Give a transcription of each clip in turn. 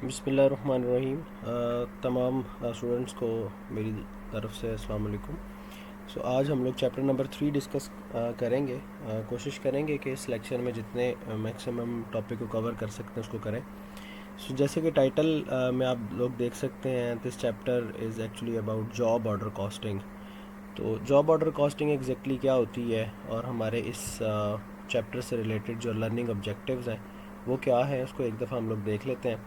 بسم اللہ الرحمن الرحیم۔ تمام اسٹوڈنٹس کو میری طرف سے السلام علیکم۔ آج ہم لوگ چیپٹر نمبر 3 ڈسکس کریں گے۔ کوشش کریں گے کہ اس لیکچر میں جتنے میکسیمم ٹاپک کو کور کر سکتے ہیں اس کو کریں۔ جیسے کہ ٹائٹل میں آپ لوگ دیکھ سکتے ہیں، this chapter is actually about job order costing. تو جاب آرڈر کاسٹنگ ایگزیکٹلی کیا ہوتی ہے اور ہمارے اس چیپٹر سے ریلیٹڈ جو لرننگ آبجیکٹیوز ہیں وہ کیا ہے، اس کو ایک دفعہ ہم لوگ دیکھ لیتے ہیں۔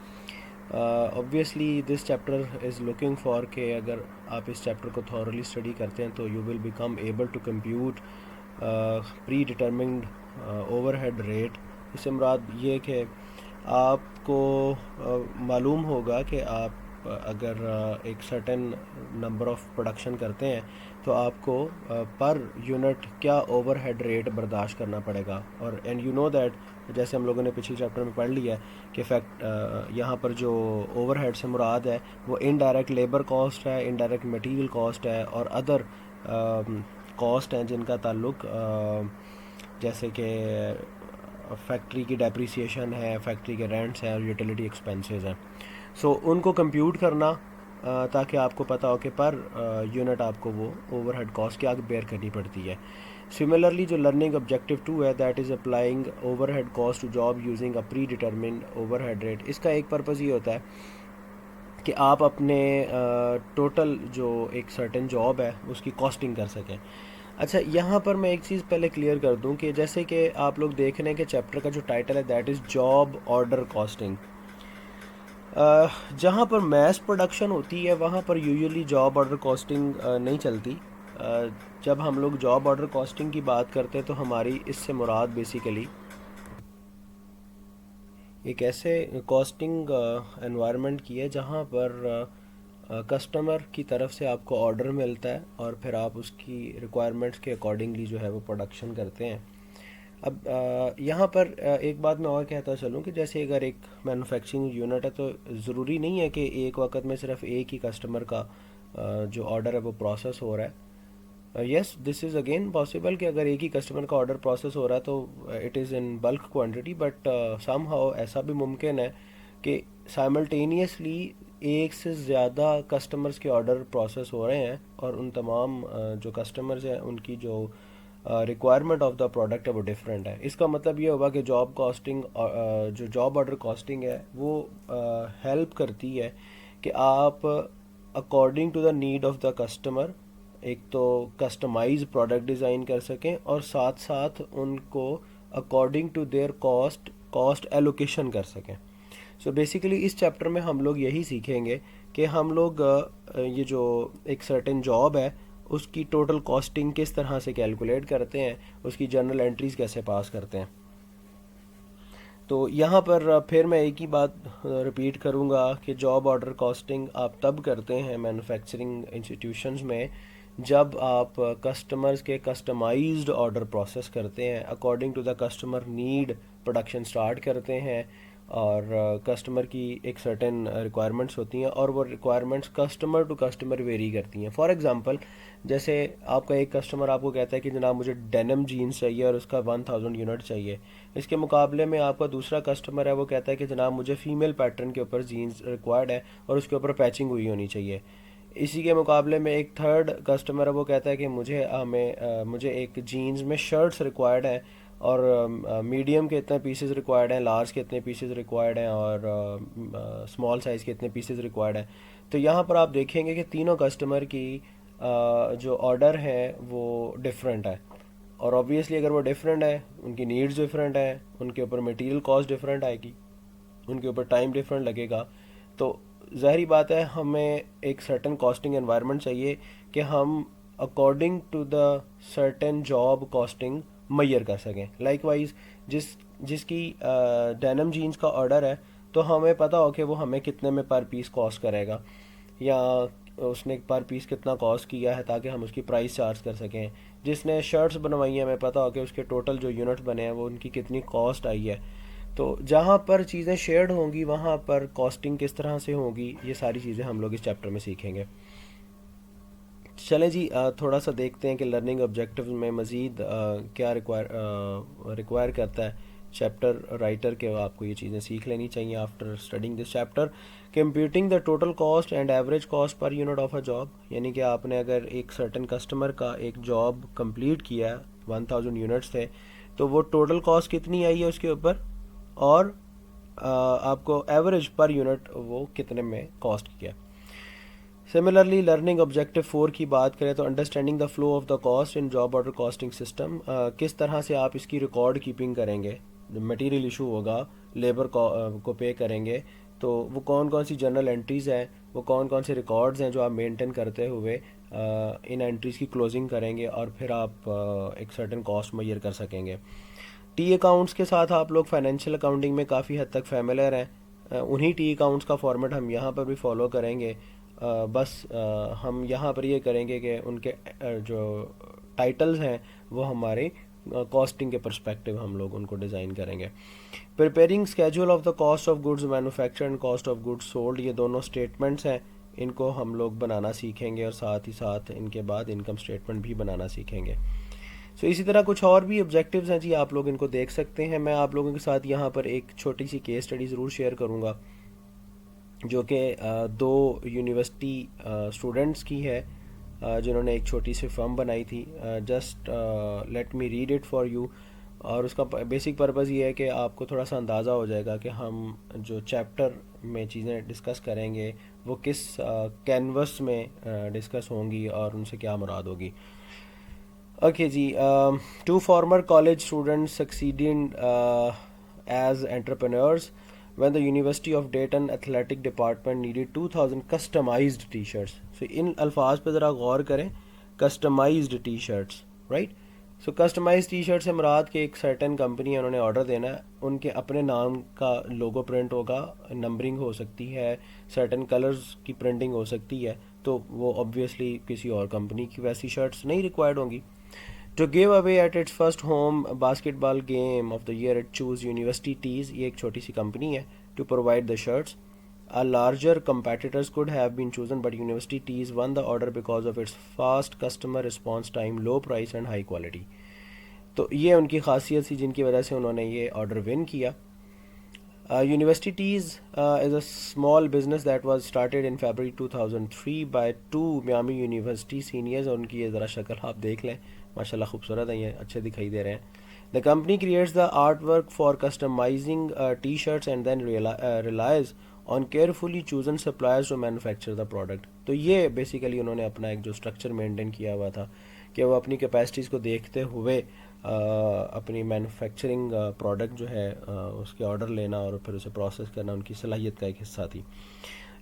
obviously this chapter is looking for کہ اگر آپ اس چیپٹر کو تھورلی اسٹڈی کرتے ہیں تو you will become able to compute predetermined overhead rate. اس سے مراد یہ کہ آپ کو معلوم ہوگا کہ آپ اگر ایک سرٹن نمبر آف پروڈکشن کرتے ہیں تو آپ کو پر یونٹ کیا اوور ہیڈ ریٹ برداشت کرنا پڑے گا۔ اور اینڈ یو نو دیٹ، جیسے ہم لوگوں نے پچھلی چیپٹر میں پڑھ لیا ہے کہ یہاں پر جو اوور ہیڈ سے مراد ہے وہ انڈائریکٹ لیبر کاسٹ ہے، انڈائریکٹ مٹیریل کاسٹ ہے اور ادر کاسٹ ہیں جن کا تعلق جیسے کہ فیکٹری کی ڈیپریسیشن ہے، فیکٹری کے رینٹس ہیں اور یوٹیلیٹی ایکسپینسز ہیں۔ ان کو کمپیوٹ کرنا تاکہ آپ کو پتہ ہو کہ پر یونٹ آپ کو وہ اوور ہیڈ کاسٹ کیا بیئر کرنی پڑتی ہے۔ سملرلی جو لرننگ آبجیکٹو 2 ہے، that is applying overhead cost to job using a predetermined overhead rate. اس کا ایک پرپز یہ ہوتا ہے کہ آپ اپنے ٹوٹل جو ایک سرٹن جاب ہے اس کی کاسٹنگ کر سکیں۔ اچھا، یہاں پر میں ایک چیز پہلے کلیئر کر دوں کہ جیسے کہ آپ لوگ دیکھ رہے ہیں کہ چیپٹر کا جو ٹائٹل ہے that is job order costing. جہاں پر میس پروڈکشن ہوتی ہے وہاں پر یوزلی جاب آرڈر کاسٹنگ نہیں چلتی۔ جب ہم لوگ جاب آرڈر کاسٹنگ کی بات کرتے ہیں تو ہماری اس سے مراد بیسیکلی ایک ایسے کاسٹنگ انوائرمنٹ کی ہے جہاں پر کسٹمر کی طرف سے آپ کو آرڈر ملتا ہے اور پھر آپ اس کی ریکوائرمنٹس کے اکارڈنگلی جو ہے وہ پروڈکشن کرتے ہیں۔ اب یہاں پر ایک بات میں اور کہتا چلوں کہ جیسے اگر ایک مینوفیکچرنگ یونٹ ہے تو ضروری نہیں ہے کہ ایک وقت میں صرف ایک ہی کسٹمر کا جو آرڈر ہے وہ پروسیس ہو رہا ہے۔ یس، دس از اگین پاسبل کہ اگر ایک ہی کسٹمر کا آرڈر پروسیس ہو رہا ہے تو it is in bulk quantity, but some how ایسا بھی ممکن ہے کہ سائملٹینیسلی ایک سے زیادہ کسٹمرز کے آرڈر پروسیس ہو رہے ہیں اور ان تمام جو کسٹمرز ہیں ان کی جو ریکوائرمنٹ آف دا پروڈکٹ ہے وہ ڈفرینٹ ہے۔ اس کا مطلب یہ ہوگا کہ جاب کاسٹنگ جو جاب آرڈر کاسٹنگ ہے وہ ہیلپ کرتی ہے کہ آپ according to the need of the customer ایک تو کسٹمائز پروڈکٹ ڈیزائن کر سکیں اور ساتھ ساتھ ان کو according to their cost allocation کر سکیں۔ بیسیکلی اس چیپٹر میں ہم لوگ یہی سیکھیں گے کہ ہم لوگ یہ جو ایک سرٹن جاب ہے اس کی ٹوٹل کاسٹنگ کس طرح سے کیلکولیٹ کرتے ہیں، اس کی جرنل انٹریز کیسے پاس کرتے ہیں۔ تو یہاں پر پھر میں ایک ہی بات ریپیٹ کروں گا کہ جاب آرڈر کاسٹنگ آپ تب کرتے ہیں مینوفیکچرنگ انسٹیٹیوشنز میں جب آپ کسٹمرز کے کسٹمائزڈ آرڈر پروسیس کرتے ہیں، according to the customer need production start کرتے ہیں اور کسٹمر کی ایک سرٹن ریکوائرمنٹس ہوتی ہیں اور وہ requirements customer to customer vary کرتی ہیں۔ فار ایگزامپل، جیسے آپ کا ایک کسٹمر آپ کو کہتا ہے کہ جناب مجھے ڈینم جینز چاہیے اور اس کا 1000 یونٹ چاہیے، اس کے مقابلے میں آپ کا دوسرا کسٹمر ہے وہ کہتا ہے کہ جناب مجھے فیمیل پیٹرن کے اوپر جینز ریکوائرڈ ہے اور اس کے اوپر پیچنگ ہوئی ہونی چاہیے۔ اسی کے مقابلے میں ایک تھرڈ کسٹمر ہے وہ کہتا ہے کہ مجھے ایک جینز میں شرٹس ریکوائرڈ ہیں اور میڈیم کے اتنے پیسز ریکوائرڈ ہیں، لارج کے اتنے پیسز ریکوائرڈ ہیں اور اسمال سائز کے اتنے پیسز ریکوائرڈ ہیں۔ تو یہاں پر آپ دیکھیں گے کہ تینوں کسٹمر کی جو آرڈر ہیں وہ ڈفرینٹ ہے اور اوبویسلی اگر وہ ڈفرینٹ ہے ان کی نیڈز ڈفرینٹ ہیں، ان کے اوپر مٹیریل کاسٹ ڈفرینٹ آئے گی، ان کے اوپر ٹائم ڈفرینٹ لگے گا۔ تو ظاہری بات ہے ہمیں ایک سرٹن کاسٹنگ انوائرمنٹ چاہیے کہ ہم according to the certain job costing میئر کر سکیں۔ لائک وائز جس کی ڈینم جینز کا آرڈر ہے تو ہمیں پتہ ہو کہ وہ ہمیں کتنے میں پر پیس کاسٹ کرے گا یا اس نے پر پیس کتنا کاسٹ کیا ہے تاکہ ہم اس کی پرائس چارج کر سکیں۔ جس نے شرٹس بنوائی ہیں ہمیں پتہ ہو کہ اس کے ٹوٹل جو یونٹ بنے ہیں وہ ان کی کتنی کاسٹ آئی ہے۔ تو جہاں پر چیزیں شیئرڈ ہوں گی وہاں پر کاسٹنگ کس طرح سے ہوگی، یہ ساری چیزیں ہم لوگ اس چیپٹر میں سیکھیں گے۔ چلیں جی، تھوڑا سا دیکھتے ہیں کہ لرننگ آبجیکٹیو میں مزید کیا ریکوائر کرتا ہے چیپٹر رائٹر کے آپ کو یہ چیزیں سیکھ لینی چاہیے after studying this chapter. Computing the total cost and average cost per unit of a job, یعنی کہ آپ نے اگر ایک سرٹن کسٹمر کا ایک جاب کمپلیٹ کیا 1000 یونٹس تھے, تو وہ ٹوٹل کاسٹ کتنی آئی ہے اس کے اوپر, اور آپ کو ایوریج پر یونٹ وہ کتنے میں کاسٹ کیا. سملرلی لرننگ آبجیکٹیو 4 کی بات کریں تو understanding the flow of the cost in job order costing system, کس طرح سے آپ اس کی ریکارڈ کیپنگ کریں گے. مٹیریل ایشو ہوگا, لیبر کو پے کریں گے, تو وہ کون کون سی جرنل انٹریز ہیں, وہ کون کون سے ریکارڈز ہیں جو آپ مینٹین کرتے ہوئے ان انٹریز کی کلوزنگ کریں گے, اور پھر آپ ایک سرٹن کاسٹ میئر کر سکیں گے. ٹی اکاؤنٹس کے ساتھ آپ لوگ فائنینشیل اکاؤنٹنگ میں کافی حد تک فیملیئر ہیں, انہی ٹی اکاؤنٹس کا فارمیٹ ہم یہاں پر بھی فالو کریں گے. بس ہم یہاں پر یہ کریں گے کہ ان کے جو ٹائٹلز ہیں وہ ہمارے کاسٹنگ کے پرسپیکٹیو ہم لوگ ان کو ڈیزائن کریں گے. Preparing schedule of the cost of goods manufacture and cost of goods sold, یہ دونوں اسٹیٹمنٹس ہیں, ان کو ہم لوگ بنانا سیکھیں گے, اور ساتھ ہی ساتھ ان کے بعد انکم اسٹیٹمنٹ بھی بنانا سیکھیں گے. سو اسی طرح کچھ اور بھی آبجیکٹیوز ہیں جی, آپ لوگ ان کو دیکھ سکتے ہیں. میں آپ لوگوں کے ساتھ یہاں پر ایک چھوٹی سی کیس اسٹڈی ضرور شیئر کروں گا جو کہ 2 یونیورسٹی اسٹوڈنٹس کی ہے جنہوں نے ایک چھوٹی سی فرم بنائی تھی. Just let me read it for you, اور اس کا بیسک پرپز یہ ہے کہ آپ کو تھوڑا سا اندازہ ہو جائے گا کہ ہم جو چیپٹر میں چیزیں ڈسکس کریں گے وہ کس کینوس میں ڈسکس ہوں گی اور ان سے کیا مراد ہوگی. Okay G, 2 former college students succeeded as entrepreneurs when the University of Dayton athletic department needed 2000 customized t-shirts. So ان الفاظ پہ ذرا غور کریں, customized t-shirts, right? سو کسٹمائز ٹی شرٹ سے مراد کہ ایک سرٹن کمپنی ہے, انہوں نے آرڈر دینا ہے, ان کے اپنے نام کا لوگو پرنٹ ہوگا, نمبرنگ ہو سکتی ہے, سرٹن کلرز کی پرنٹنگ ہو سکتی ہے, تو وہ obviously کسی اور کمپنی کی ویسی شرٹس نہیں ریکوائرڈ ہوں گی. To give away at its first home basketball game of the year at Choose University Tees, یہ ایک چھوٹی سی کمپنی ہے, to provide the shirts. A larger competitors could have been chosen, but University Tees won the order because of its fast customer response time, low price and high quality. تو یہ ان کی خاصیت تھی جن کی وجہ سے انہوں نے یہ آرڈر ون کیا. University Tees is a small business that was started in February 2003 by 2 Miami University seniors, اور ان کی یہ ذرا شکل آپ دیکھ لیں, ماشاء اللہ خوبصورت ہیں, یہ اچھے دکھائی دے رہے ہیں. The company creates the artwork for customizing t-shirts and then relies on carefully chosen suppliers to manufacture the product. تو یہ بیسیکلی انہوں نے اپنا ایک جو اسٹرکچر مینٹین کیا ہوا تھا کہ وہ اپنی کیپیسٹیز کو دیکھتے ہوئے اپنی مینوفیکچرنگ پروڈکٹ جو ہے اس کے آرڈر لینا اور پھر اسے پروسیس کرنا ان کی صلاحیت کا ایک حصہ تھی.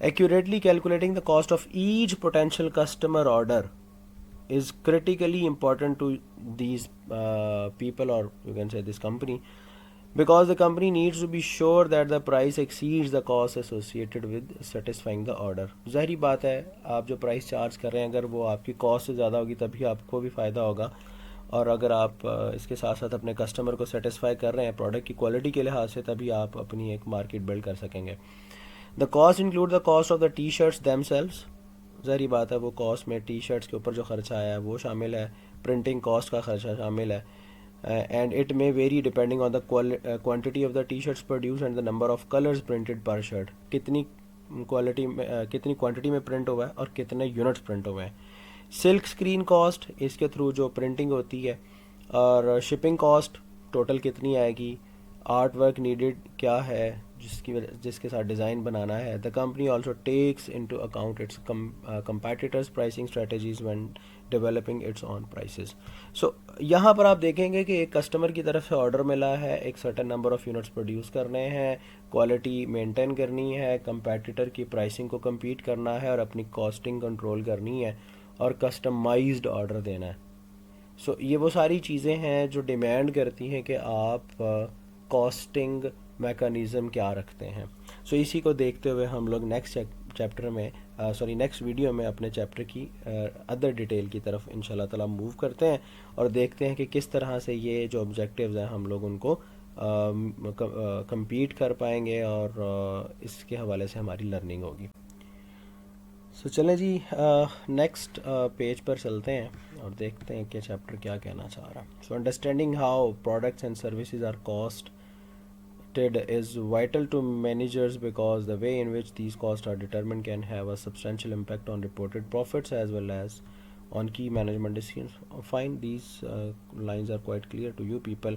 Accurately calculating the cost of each potential customer order is critically important to these people, or you can say this company, because the company needs to be sure that the price exceeds the cost associated with satisfying the order. ظاہری بات ہے, آپ جو price charge کر رہے ہیں اگر وہ آپ کی کاسٹ سے زیادہ ہوگی تبھی آپ کو بھی فائدہ ہوگا, اور اگر آپ اس کے ساتھ ساتھ اپنے کسٹمر کو سیٹسفائی کر رہے ہیں پروڈکٹ کی کوالٹی کے لحاظ سے, تبھی آپ اپنی ایک مارکیٹ بلڈ کر سکیں گے. The cost include the cost of the t-shirts themselves. ظاہری بات ہے وہ کاسٹ میں ٹی شرٹس کے اوپر جو خرچہ آیا ہے وہ شامل ہے, پرنٹنگ کاسٹ کا خرچہ شامل ہے, and it may vary depending on the quantity of the t-shirts produced and the number of colors printed per shirt. کتنی کوانٹٹی میں پرنٹ ہوا ہے اور کتنے یونٹس پرنٹ ہوئے ہیں. سلک اسکرین کاسٹ, اس کے تھرو جو پرنٹنگ ہوتی ہے, اور شپنگ کاسٹ ٹوٹل کتنی آئے گی, آرٹ ورک نیڈڈ کیا ہے جس کے ساتھ ڈیزائن بنانا ہے. The company also takes into account its competitors pricing strategies when developing its own prices. So یہاں پر آپ دیکھیں گے کہ ایک کسٹمر کی طرف سے آرڈر ملا ہے, ایک certain number of units produce کرنے ہیں, کوالٹی مینٹین کرنی ہے, کمپیٹیٹر کی پرائسنگ کو کمپیٹ کرنا ہے, اور اپنی کاسٹنگ کنٹرول کرنی ہے, اور کسٹمائزڈ آرڈر دینا ہے. سو یہ وہ ساری چیزیں ہیں جو ڈیمانڈ کرتی ہیں کہ آپ کاسٹنگ میکانزم کیا رکھتے ہیں. سو اسی کو دیکھتے ہوئے ہم لوگ نیکسٹ ویڈیو میں اپنے چیپٹر کی ادر ڈیٹیل کی طرف انشاءاللہ تعالی موو کرتے ہیں, اور دیکھتے ہیں کہ کس طرح سے یہ جو آبجیکٹیوز ہیں ہم لوگ ان کو کمپیٹ کر پائیں گے, اور اس کے حوالے سے ہماری لرننگ ہوگی. سو چلیں جی نیکسٹ پیج پر چلتے ہیں اور دیکھتے ہیں کہ چیپٹر کیا کہنا چاہ رہا ہے. So understanding how products and services are cost is vital to managers because the way in which these costs are determined can have a substantial impact on reported profits as well as on key management decisions. Fine, these lines are quite clear to you people.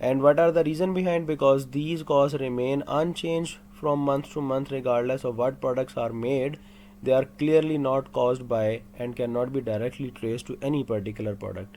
And what are the reason behind? Because these costs remain unchanged from month to month regardless of what products are made. They are clearly not caused by and cannot be directly traced to any particular product.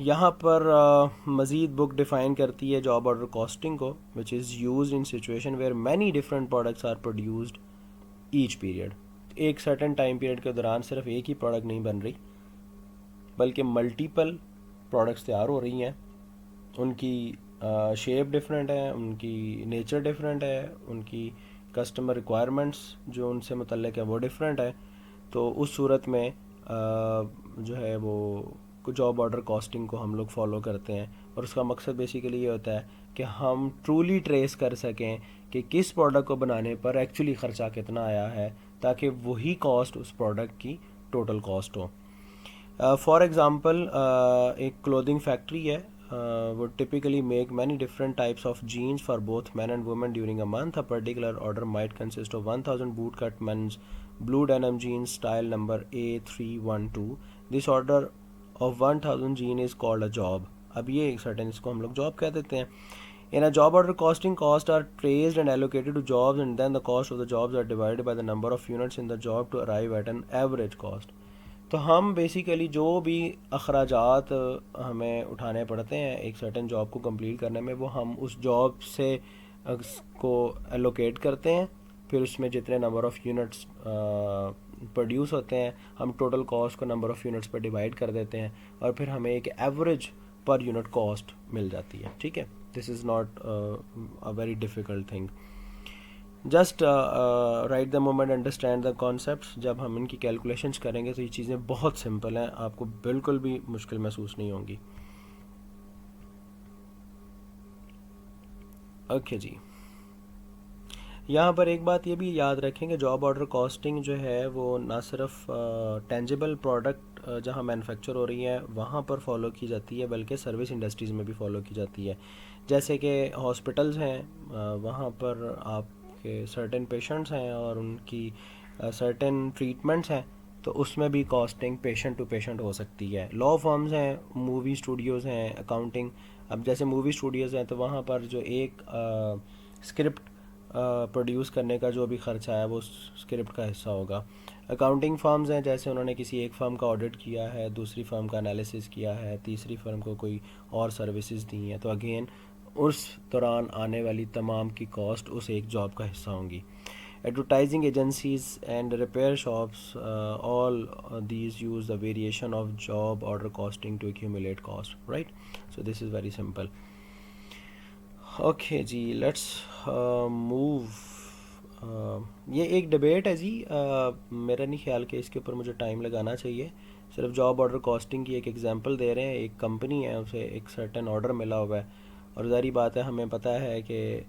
یہاں پر مزید بک define کرتی ہے job order costing کو، which is used in situation where many different products are produced each period. ایک certain time period کے دوران صرف ایک ہی پروڈکٹ نہیں بن رہی بلکہ ملٹیپل پروڈکٹس تیار ہو رہی ہیں. ان کی شیپ ڈفرینٹ ہے، ان کی نیچر ڈفرینٹ ہے، ان کی کسٹمر ریکوائرمنٹس جو ان سے متعلق ہے وہ ڈفرینٹ ہے. تو اس صورت میں جو ہے وہ جاب آرڈر کاسٹنگ کو ہم لوگ فالو کرتے ہیں، اور اس کا مقصد بیسیکلی یہ ہوتا ہے کہ ہم ٹرولی ٹریس کر سکیں کہ کس پروڈکٹ کو بنانے پر ایکچولی خرچہ کتنا آیا ہے، تاکہ وہی کاسٹ اس پروڈکٹ کی total cost who. For example ایک کلودنگ فیکٹری ہے، would typically make many different types of jeans for both men and women during a month. A particular order might consist of 1000 bootcut men's blue denim jeans style number A312. This order of 1000 jeans is called a job. اب یہ ایک certain اس کو ہم لوگ job کہہ دیتے ہیں. In a job order costing, costs are traced and allocated to jobs, and then the cost of the jobs are divided by the number of units in the job to arrive at an average cost. تو ہم basically جو بھی اخراجات ہمیں اٹھانے پڑتے ہیں ایک سرٹن جاب کو کمپلیٹ کرنے میں، وہ ہم اس جاب سے کو ایلوکیٹ کرتے ہیں. پھر اس میں جتنے نمبر آف یونٹس پروڈیوس ہوتے ہیں ہم ٹوٹل کاسٹ کو number of units per divide کر دیتے ہیں، اور پھر ہمیں ایک ایوریج پر یونٹ کاسٹ مل جاتی ہے. ٹھیک ہے، this is not a very difficult thing. Just right the moment understand the concepts. جب ہم ان کی کیلکولیشنس کریں گے تو یہ چیزیں بہت سمپل ہیں، آپ کو بالکل بھی مشکل محسوس نہیں ہوں گی. اوکے جی، یہاں پر ایک بات یہ بھی یاد رکھیں کہ جاب آرڈر کاسٹنگ جو ہے وہ نہ صرف ٹینجیبل پروڈکٹ جہاں مینوفیکچر ہو رہی ہیں وہاں پر فالو کی جاتی ہے، بلکہ سروس انڈسٹریز میں بھی فالو کی جاتی ہے. جیسے کہ ہاسپٹلز ہیں، وہاں پر آپ کے سرٹن پیشنٹس ہیں اور ان کی سرٹن ٹریٹمنٹس ہیں، تو اس میں بھی کاسٹنگ پیشنٹ ٹو پیشنٹ ہو سکتی ہے. لا فارمز ہیں، مووی اسٹوڈیوز ہیں، اکاؤنٹنگ. اب جیسے مووی اسٹوڈیوز ہیں تو وہاں پر جو ایک اسکرپٹ پروڈیوس کرنے کا جو بھی خرچہ ہے وہ اسکرپٹ کا حصہ ہوگا. اکاؤنٹنگ فرمز ہیں، جیسے انہوں نے کسی ایک فرم کا آڈٹ کیا ہے، دوسری فرم کا انالیسس کیا ہے، تیسری فرم کو کوئی اور سروسز دی ہیں، تو اگین اس دوران آنے والی تمام کی کاسٹ اس ایک جاب کا حصہ ہوں گی. Advertising agencies and repair shops all these use the variation of job order costing to accumulate cost, right? So this is very simple. Okay جی، لیٹس موو. یہ ایک ڈبیٹ ہے جی، میرا نہیں خیال کہ اس کے اوپر مجھے ٹائم لگانا چاہیے. صرف جاب آرڈر کاسٹنگ کی ایک ایگزامپل دے رہے ہیں. ایک کمپنی ہے، اسے ایک سرٹن آرڈر ملا ہوا ہے، اور ظاہری بات ہے ہمیں پتہ ہے کہ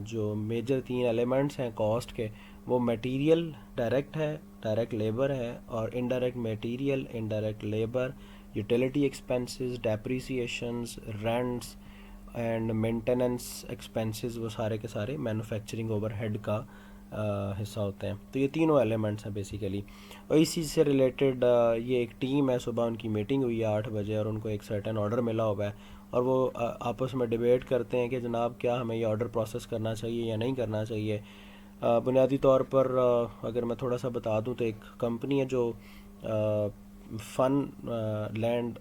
جو میجر 3 ایلیمنٹس ہیں کاسٹ کے، وہ میٹیریل ڈائریکٹ ہے، ڈائریکٹ لیبر ہے، اور indirect material, indirect labour, utility expenses, depreciations, rents and maintenance expenses. وہ سارے کے سارے مینوفیکچرنگ اوور ہیڈ کا حصہ ہوتے ہیں. تو یہ تینوں ایلیمنٹس ہیں بیسیکلی. اور اسی سے ریلیٹڈ یہ ایک ٹیم ہے، صبح ان کی میٹنگ ہوئی ہے 8 بجے، اور ان کو ایک سرٹن آرڈر ملا ہوا ہے، اور وہ آپس میں ڈیبیٹ کرتے ہیں کہ جناب کیا ہمیں یہ آرڈر پروسیس کرنا چاہیے یا نہیں کرنا چاہیے. بنیادی طور پر اگر میں تھوڑا سا بتا دوں تو ایک کمپنی ہے جو فن لینڈ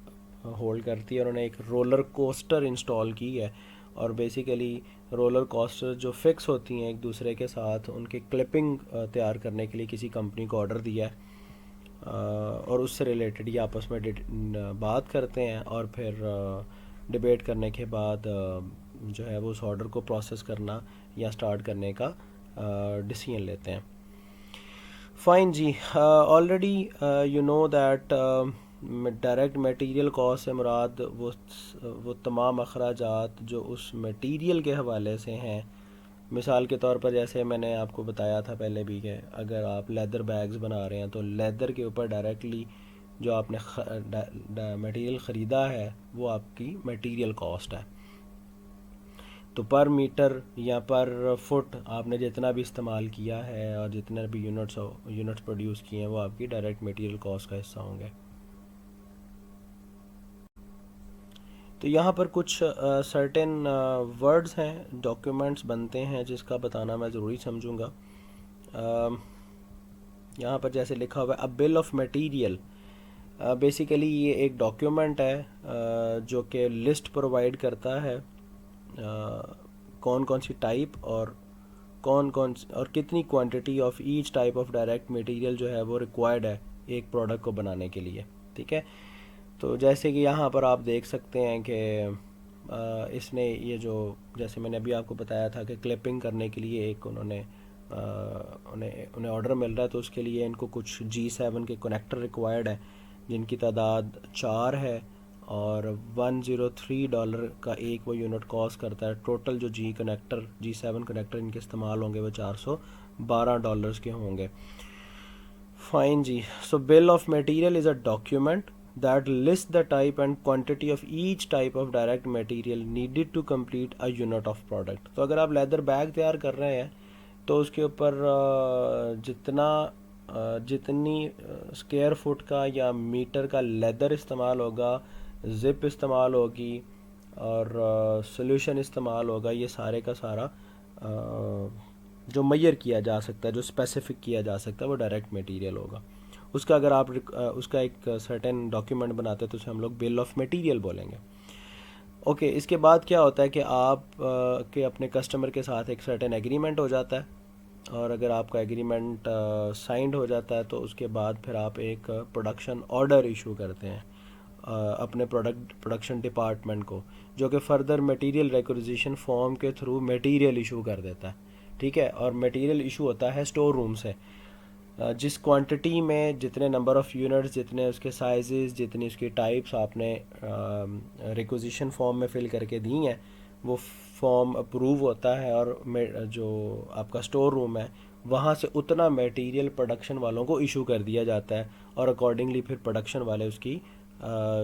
ہولڈ کرتی ہے، اور انہوں نے ایک رولر کوسٹر انسٹال کی ہے. اور بیسیکلی رولر کوسٹر جو فکس ہوتی ہیں ایک دوسرے کے ساتھ، ان کے کلپنگ تیار کرنے کے لیے کسی کمپنی کو آرڈر دیا ہے، اور اس سے ریلیٹڈ یہ آپس میں بات کرتے ہیں، اور پھر ڈبیٹ کرنے کے بعد جو ہے وہ اس آرڈر کو پروسیس کرنا یا سٹارٹ کرنے کا ڈیسیژن لیتے ہیں. فائن جی، already you know that direct material cost سے مراد وہ تمام اخراجات جو اس میٹیریل کے حوالے سے ہیں. مثال کے طور پر جیسے میں نے آپ کو بتایا تھا پہلے بھی کہ اگر آپ لیدر بیگز بنا رہے ہیں تو لیدر کے اوپر ڈائریکٹلی جو آپ نے میٹیریل خریدا ہے وہ آپ کی میٹیریل کاسٹ ہے. تو پر میٹر یا پر فٹ آپ نے جتنا بھی استعمال کیا ہے اور جتنے بھی یونٹس پروڈیوس کیے ہیں وہ آپ کی ڈائریکٹ میٹیریل کاسٹ کا حصہ ہوں گے. تو یہاں پر کچھ سرٹن ورڈز ہیں، ڈاکیومنٹس بنتے ہیں جس کا بتانا میں ضروری سمجھوں گا. یہاں پر جیسے لکھا ہوا ہے بل آف میٹیریل. بیسیکلی یہ ایک ڈاکیومنٹ ہے جو کہ لسٹ پرووائڈ کرتا ہے کون کون سی ٹائپ اور اور کتنی quantity of each type of direct material جو ہے وہ ریکوائرڈ ہے ایک پروڈکٹ کو بنانے کے لیے. ٹھیک ہے. تو جیسے کہ یہاں پر آپ دیکھ سکتے ہیں کہ اس نے یہ جو جیسے میں نے ابھی آپ کو بتایا تھا کہ کلپنگ کرنے کے لیے ایک انہیں آرڈر مل رہا ہے، تو اس کے لیے ان کو کچھ G7 کے کنیکٹر ریکوائرڈ ہے جن کی تعداد 4 ہے اور $103 کا ایک وہ یونٹ کاسٹ کرتا ہے. ٹوٹل جو G7 کنیکٹر ان کے استعمال ہوں گے وہ $412 کے ہوں گے. فائن جی. So bill of material is a document that lists the type and quantity of each type of direct material needed to complete a unit of product. تو اگر آپ لیدر بیگ تیار کر رہے ہیں تو اس کے اوپر جتنی اسکیئر فٹ کا یا میٹر کا لیدر استعمال ہوگا، زپ استعمال ہوگی اور سولوشن استعمال ہوگا، یہ سارے کا سارا جو میئر کیا جا سکتا ہے، جو اسپیسیفک کیا جا سکتا ہے، وہ ڈائریکٹ میٹیریل ہوگا. اس کا اگر آپ اس کا ایک سرٹن ڈاکیومنٹ بناتے ہیں تو اسے ہم لوگ بل آف مٹیریل بولیں گے. اوکے. اس کے بعد کیا ہوتا ہے کہ آپ کے اپنے کسٹمر کے ساتھ ایک سرٹن ایگریمنٹ ہو جاتا ہے، اور اگر آپ کا ایگریمنٹ سائنڈ ہو جاتا ہے تو اس کے بعد پھر آپ ایک پروڈکشن آرڈر ایشو کرتے ہیں اپنے پروڈکشن ڈپارٹمنٹ کو، جو کہ فردر مٹیریل ریکوزیشن فارم کے تھرو مٹیریل ایشو کر دیتا ہے. ٹھیک ہے. اور مٹیریل ایشو ہوتا ہے اسٹور روم سے. جس کوانٹٹی میں جتنے نمبر آف یونٹس، جتنے اس کے سائزز، جتنی اس کی ٹائپس آپ نے ریکوزیشن فارم میں فل کر کے دی ہیں، وہ فارم اپروو ہوتا ہے اور جو آپ کا اسٹور روم ہے وہاں سے اتنا میٹیریل پروڈکشن والوں کو ایشو کر دیا جاتا ہے، اور اکارڈنگلی پھر پروڈکشن والے اس کی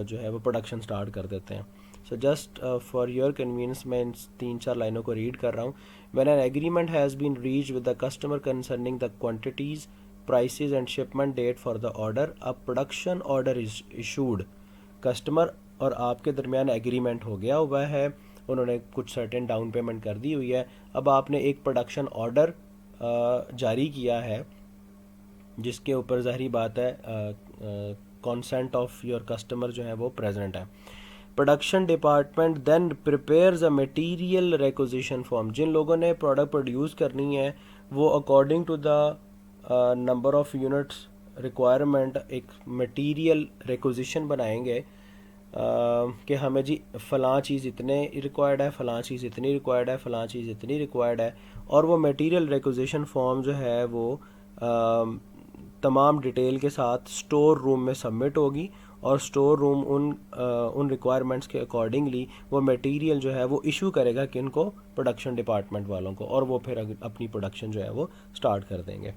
جو ہے وہ پروڈکشن سٹارٹ کر دیتے ہیں. So just for your convenience میں ان 3-4 لائنوں کو ریڈ کر رہا ہوں. When an agreement has been reach with the customer concerning the quantities, prices and shipment date for the order, a production order is issued. Customer اور آپ کے درمیان ایگریمنٹ ہو گیا ہوا ہے، انہوں نے کچھ سرٹن ڈاؤن پیمنٹ کر دی ہوئی ہے. اب آپ نے ایک پروڈکشن آرڈر جاری کیا ہے جس کے اوپر ظاہری بات ہے کانسینٹ آف یور کسٹمر جو ہے وہ پریزنٹ ہے. Production department then prepares a material requisition form. جن لوگوں نے پروڈکٹ پروڈیوس کرنی ہے وہ according to the number of units requirement ایک مٹیریل ریکوزیشن بنائیں گے کہ ہمیں جی فلاں چیز اتنے ریکوائرڈ ہے، فلاں چیز اتنی ریکوائرڈ ہے، فلاں چیز اتنی ریکوائرڈ ہے. اور وہ میٹیریل ریکوزیشن فارم جو ہے وہ تمام ڈیٹیل کے ساتھ اسٹور روم میں سبمٹ ہوگی، اور اسٹور روم ان ریکوائرمنٹس کے اکارڈنگلی وہ میٹیریل جو ہے وہ ایشو کرے گا کن کو، پروڈکشن ڈپارٹمنٹ والوں کو، اور وہ پھر اپنی پروڈکشن جو ہے وہ سٹارٹ کر دیں گے.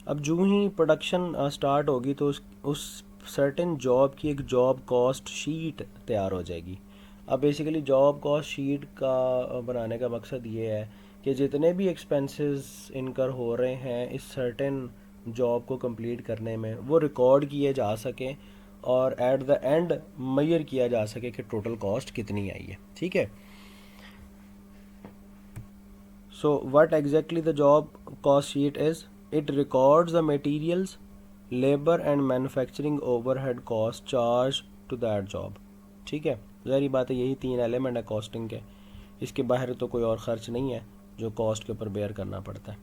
اب جو ہی پروڈکشن سٹارٹ ہوگی تو اس سرٹن جاب کی ایک جاب کاسٹ شیٹ تیار ہو جائے گی. اب بیسیکلی جاب کاسٹ شیٹ کا بنانے کا مقصد یہ ہے کہ جتنے بھی ایکسپینسز انکر ہو رہے ہیں اس سرٹن جاب کو کمپلیٹ کرنے میں وہ ریکارڈ کیے جا سکیں، اور ایٹ دا اینڈ میئر کیا جا سکے کہ ٹوٹل کاسٹ کتنی آئی ہے. ٹھیک ہے. So what exactly the job cost sheet is? It records the materials, labor and manufacturing overhead cost charged to that job. ٹھیک ہے. ظاہری بات ہے یہی 3 ایلیمنٹ ہے کاسٹنگ کے، اس کے باہر تو کوئی اور خرچ نہیں ہے جو کاسٹ کے اوپر بیئر کرنا پڑتا ہے.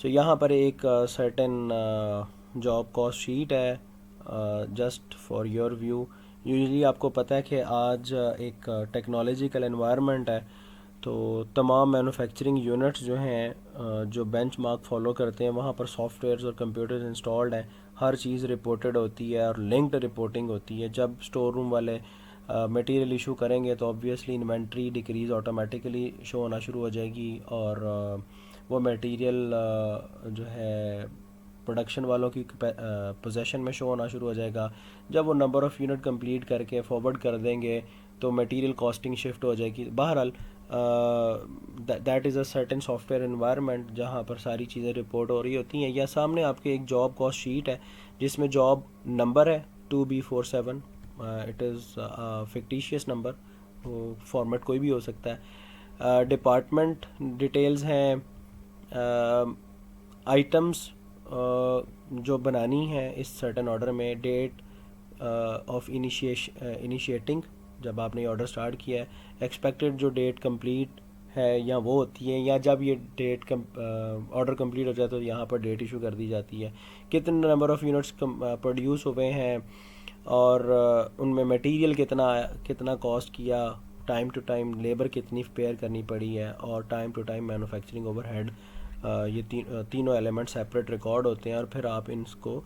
سو یہاں پر ایک سرٹن جاب کاسٹ شیٹ ہے just for your view. Usually آپ کو پتہ ہے کہ آج ایک ٹیکنالوجیکل انوائرمنٹ ہے، تو تمام مینوفیکچرنگ یونٹس جو ہیں جو بینچ مارک فالو کرتے ہیں وہاں پر سافٹ ویئرز اور کمپیوٹرز انسٹالڈ ہیں. ہر چیز رپورٹڈ ہوتی ہے اور لنکڈ رپورٹنگ ہوتی ہے. جب اسٹور روم والے میٹیریل ایشو کریں گے تو آبویسلی انوینٹری ڈیکریز آٹومیٹیکلی شو ہونا شروع ہو جائے گی، اور وہ میٹیریل جو ہے پروڈکشن والوں کی پوزیشن میں شو ہونا شروع ہو جائے گا. جب وہ نمبر آف یونٹ کمپلیٹ کر کے فارورڈ کر دیں گے تو میٹیریل کاسٹنگ شفٹ ہو جائے گی. بہرحال that is a certain soft where environment جہاں پر ساری چیزیں رپورٹ ہو رہی ہوتی ہیں. یا سامنے آپ کے ایک جاب کاسٹ شیٹ ہے جس میں جاب نمبر ہے 2B47. It is fictitious number, format کوئی بھی ہو سکتا ہے. ڈپارٹمنٹ ڈیٹیلز ہیں، آئٹمس جو بنانی ہے اس سرٹن آرڈر میں، ڈیٹ آف انیشیٹنگ، جب آپ نے آرڈر سٹارٹ کیا ہے، ایکسپیکٹڈ جو ڈیٹ کمپلیٹ ہے یا وہ ہوتی ہے، یا جب یہ ڈیٹ آرڈر کمپلیٹ ہو جائے تو یہاں پر ڈیٹ ایشو کر دی جاتی ہے، کتنے نمبر آف یونٹس پروڈیوس ہوئے ہیں، اور ان میں مٹیریل کتنا کاسٹ کیا، ٹائم ٹو ٹائم لیبر کتنی پیئر کرنی پڑی ہے، اور time to time manufacturing overhead, یہ تینوں ایلیمنٹ سیپریٹ ریکارڈ ہوتے ہیں، اور پھر آپ ان کو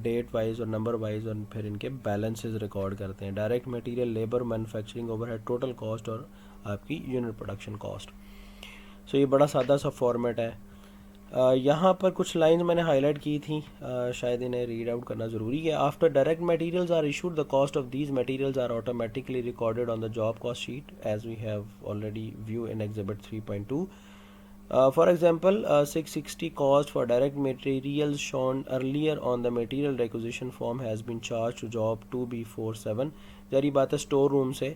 ڈیٹ وائز اور نمبر وائز اور پھر ان کے بیلنسز ریکارڈ کرتے ہیں، direct material, labour, manufacturing overhead, total cost اور آپ کی یونٹ پروڈکشن کاسٹ۔ سو یہ بڑا سادہ سا فارمیٹ ہے۔ یہاں پر کچھ لائنز میں نے ہائی لائٹ کی تھیں، شاید انہیں ریڈ آؤٹ کرنا ضروری ہے۔ After direct materials are issued, the cost of these materials are automatically recorded on the job cost sheet as we have already view in exhibit 3.2۔ For example, 660 cost for direct materials shown earlier on the material requisition form has been charged to job 2B47۔ ظاہری بات ہے store room سے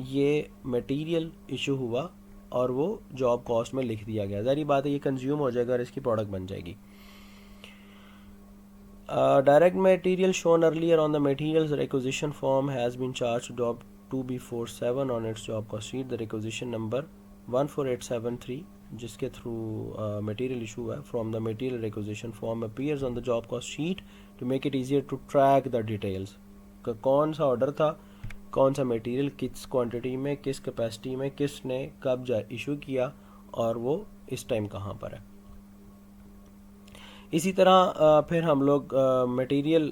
یہ material issue ہوا اور وہ job cost میں لکھ دیا گیا، ظاہری بات ہے یہ کنزیوم ہو جائے گا اور اس کی پروڈکٹ بن جائے گی۔ Direct material shown earlier on the materials requisition form has been charged to job 2B47 on its job cost sheet۔ The requisition number 14873 جس کے تھرو میٹیریل ایشو ہے from the material requisition form appears on the job cost sheet to make it easier to track the details, کہ کون سا order تھا، کون سا material, کس کوانٹٹی میں، کس کیپیسٹی میں، کس نے کب ایشو کیا، اور وہ اس ٹائم کہاں پر ہے۔ اسی طرح پھر ہم لوگ میٹیریل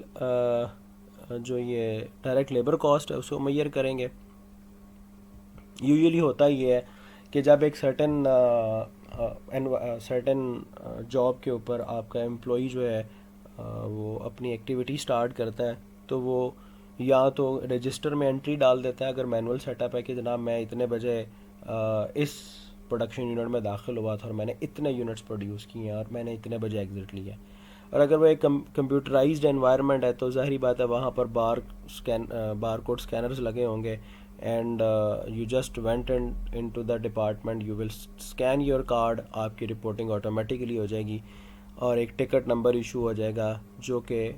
جو یہ ڈائریکٹ لیبر کاسٹ ہے اس کو میئر کریں گے۔ یوزلی ہوتا یہ ہے کہ جب ایک سرٹن جاب کے اوپر آپ کا امپلائی جو ہے وہ اپنی ایکٹیویٹی سٹارٹ کرتا ہے تو وہ یا تو رجسٹر میں انٹری ڈال دیتا ہے اگر مینول سیٹ اپ ہے کہ جناب میں اتنے بجے اس پروڈکشن یونٹ میں داخل ہوا تھا اور میں نے اتنے یونٹس پروڈیوس کیے ہیں اور میں نے اتنے بجے ایگزٹ لیا ہے۔ اور اگر وہ ایک کمپیوٹرائزڈ انوائرمنٹ ہے تو ظاہری بات ہے وہاں پر بار کوڈ اسکینرز لگے ہوں گے، and you just went into the department, you will scan your card, آپ کی رپورٹنگ آٹومیٹکلی ہو جائے گی اور ایک ٹکٹ نمبر ایشو ہو جائے گا جو کہ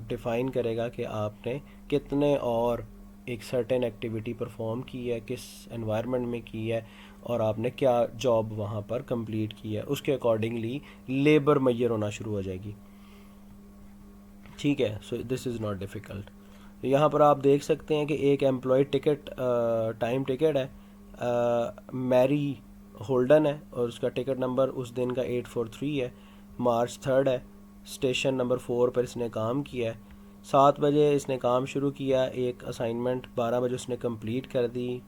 ڈیفائن کرے گا کہ آپ نے کتنے اور ایک سرٹن ایکٹیویٹی پرفارم کی ہے، کس انوائرمنٹ میں کی ہے، اور آپ نے کیا جاب وہاں پر کمپلیٹ کی ہے، اس کے اکارڈنگلی لیبر میئر ہونا شروع ہو جائے گی۔ ٹھیک ہے، سو دس از ناٹ ڈیفیکلٹ۔ یہاں پر آپ دیکھ سکتے ہیں کہ ایک امپلائی ٹکٹ ٹائم ٹکٹ ہے، میری ہولڈن ہے اور اس کا ٹکٹ نمبر اس دن کا 843 ہے، مارچ 3 ہے، اسٹیشن نمبر 4 پر اس نے کام کیا ہے، 7 بجے اس نے کام شروع کیا، ایک اسائنمنٹ 12 بجے اس نے کمپلیٹ کر دی،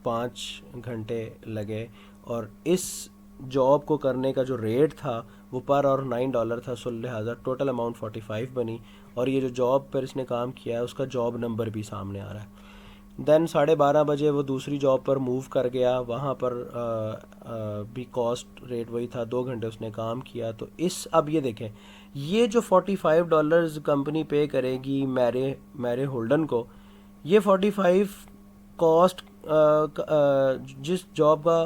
5 گھنٹے لگے، اور اس جاب کو کرنے کا جو ریٹ تھا وہ پر اور $9 تھا، سو لہٰذا ٹوٹل اماؤنٹ 45 بنی، اور یہ جو جاب پر اس نے کام کیا ہے اس کا جاب نمبر بھی سامنے آ رہا ہے۔ دین 12:30 بجے وہ دوسری جاب پر موو کر گیا، وہاں پر بھی کاسٹ ریٹ وہی تھا، 2 گھنٹے اس نے کام کیا۔ تو اب یہ دیکھیں یہ جو $45 کمپنی پے کرے گی میرے ہولڈن کو، یہ 45 کاسٹ جس جاب کا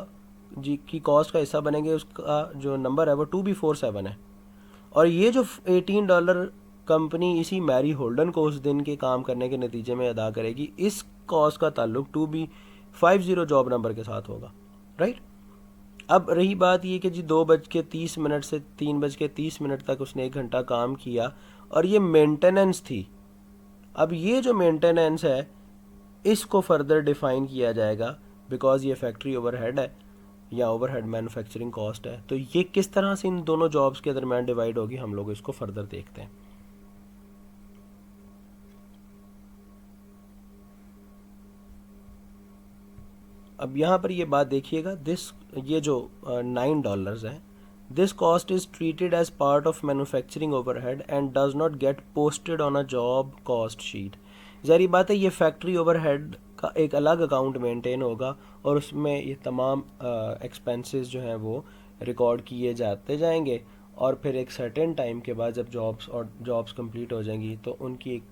کی کاسٹ کا حصہ بنیں گے اس کا جو نمبر ہے وہ 2B47 ہے، اور یہ جو $18 کمپنی اسی میری ہولڈن کو اس دن کے کام کرنے کے نتیجے میں ادا کرے گی، اس کاسٹ کا تعلق 2B50 جاب نمبر کے ساتھ ہوگا، رائٹ۔ اب رہی بات یہ کہ جی 2:30 سے 3:30 تک اس نے 1 گھنٹہ کام کیا اور یہ مینٹیننس تھی۔ اب یہ جو مینٹیننس ہے اس کو فردر ڈیفائن کیا جائے گا، بیکاز یہ فیکٹری اوور ہیڈ ہے یا اوور ہیڈ مینوفیکچرنگ کاسٹ ہے، تو یہ کس طرح سے ان دونوں جابس کے درمیان ڈیوائڈ ہوگی ہم لوگ اس کو فردر دیکھتے ہیں۔ اب یہاں پر یہ بات دیکھیے گا، یہ جو $9 ہے، this cost is treated as part of manufacturing overhead and does not get posted on a job cost sheet. ظاہری بات ہے یہ فیکٹری اوور ہیڈ کا ایک الگ اکاؤنٹ مینٹین ہوگا اور اس میں یہ تمام ایکسپینسز جو ہیں وہ ریکارڈ کیے جاتے جائیں گے، اور پھر ایک سرٹن ٹائم کے بعد جب جابس کمپلیٹ ہو جائیں گی تو ان کی ایک